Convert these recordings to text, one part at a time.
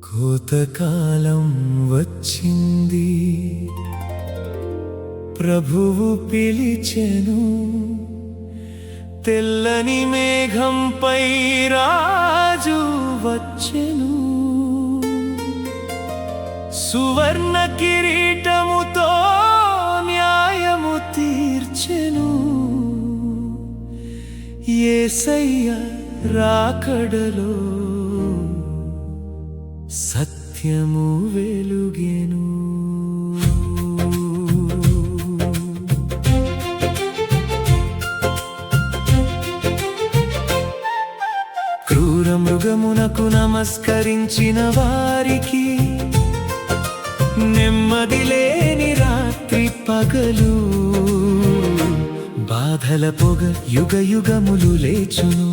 కోతకాలం వచ్చింది, ప్రభువు పిలిచెను. తెల్లని మేఘంపై రాజు వచ్చెను. సువర్ణ కిరీటముతో న్యాయము తీర్చెను. యేసయ్య రాకడలో సత్యము వెలుగెను. క్రూర మృగమునకు నమస్కరించిన వారికి నెమ్మది లేని రాత్రి పగలు. బాధల పొగ యుగ యుగములు లేచును.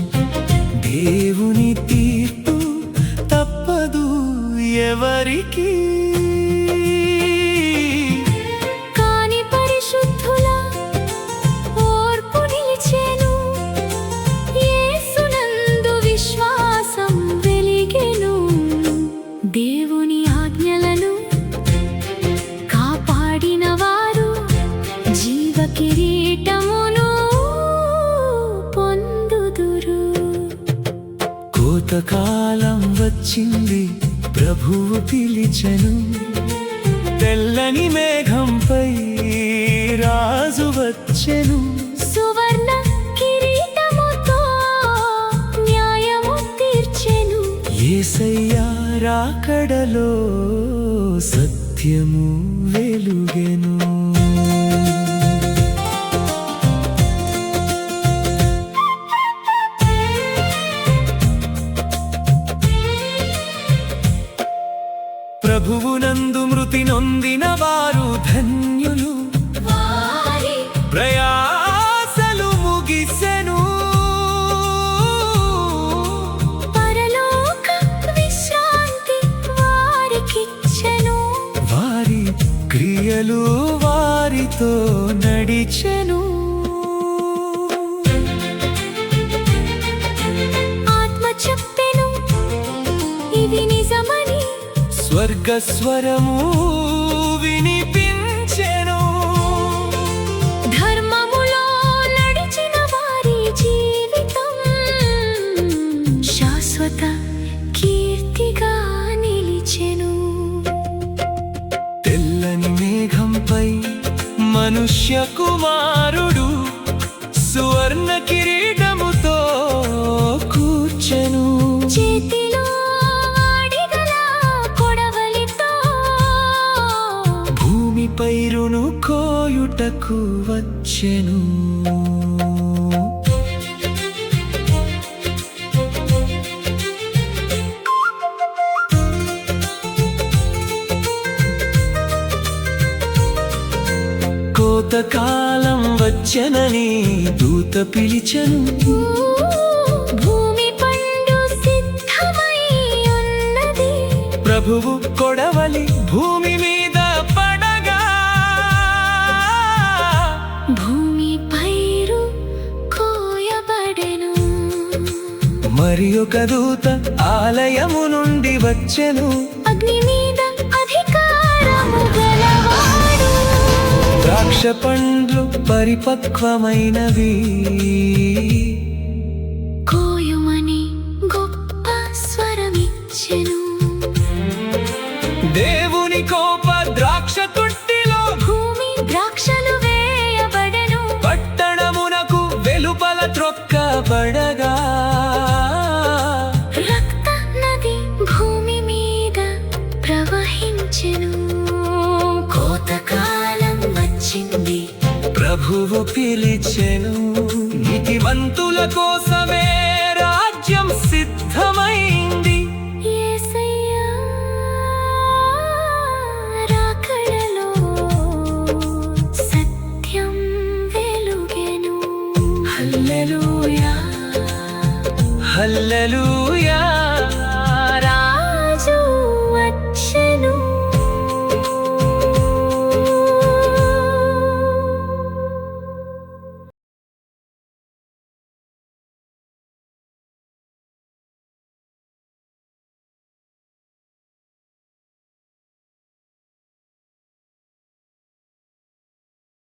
దేవుని తీర్పు తప్పదు ఎవరికి. కాని పరిశుద్ధుల ఓర్పు నిలిచెను. యేసునందు విశ్వాసం వెలిగెను. దేవుని ఆజ్ఞలను కాపాడిన వారు జీవ కిరీటమును పొందుదురు. కోతకాలం వచ్చింది, ప్రభువు పిలిచెను. తెల్లని మేఘంపై రాజు వచ్చెను. సువర్ణ కిరీటముతో న్యాయము తీర్చెను. యేసయ్య రాకడలో సత్యము వెలుగెను. ప్రభువునందు మృతి నొందిన వారు ధన్యులు. వారి ప్రయాసలు ముగిసెను. పరలోక విశ్రాంతి వారికిచ్చెను. వారి క్రియలు వారితో నడిచెను. ఆత్మ చెప్పెను ఇది నిజమని. స్వర్గస్వరము వినిపించెను. ధర్మములో నడిచిన వారి జీవితం శాశ్వత కీర్తిగా నిలిచెను. తెల్లని మేఘంపై మనుష్య కుమారుడు సువర్ణ కిరీటముతో కూర్చెను. చేతిలో ఆడిగల కొడవలితో భూమి పైరును కోయుటకు వచ్చెను. కోతకాలం వచ్చెనని దూత పిలిచెను. భూమి పండు సిద్ధమై ఉన్నది. ప్రభువు కొడవలి భూమి మీద పడగా భూమి పైరు కోయబడెను. మరి ఒక దూత ఆలయము నుండి వచ్చెను. అగ్ని మీద అధికారము గలవాడు. ద్రాక్ష పండ్లు పరిపక్వమైనవి. కోయుమని గొప్ప స్వరమిచ్చెను. దేవుని కోప ద్రాక్ష తొట్టిలో భూమి ద్రాక్షలు వేయబడెను. పట్టణమునకు వెలుపల త్రొక్కబడగా రక్త నది భూమి మీద ప్రవహించెను. కోతకాలం వచ్చింది, ప్రభువు పిలిచెను. నీతిమంతుల కోసం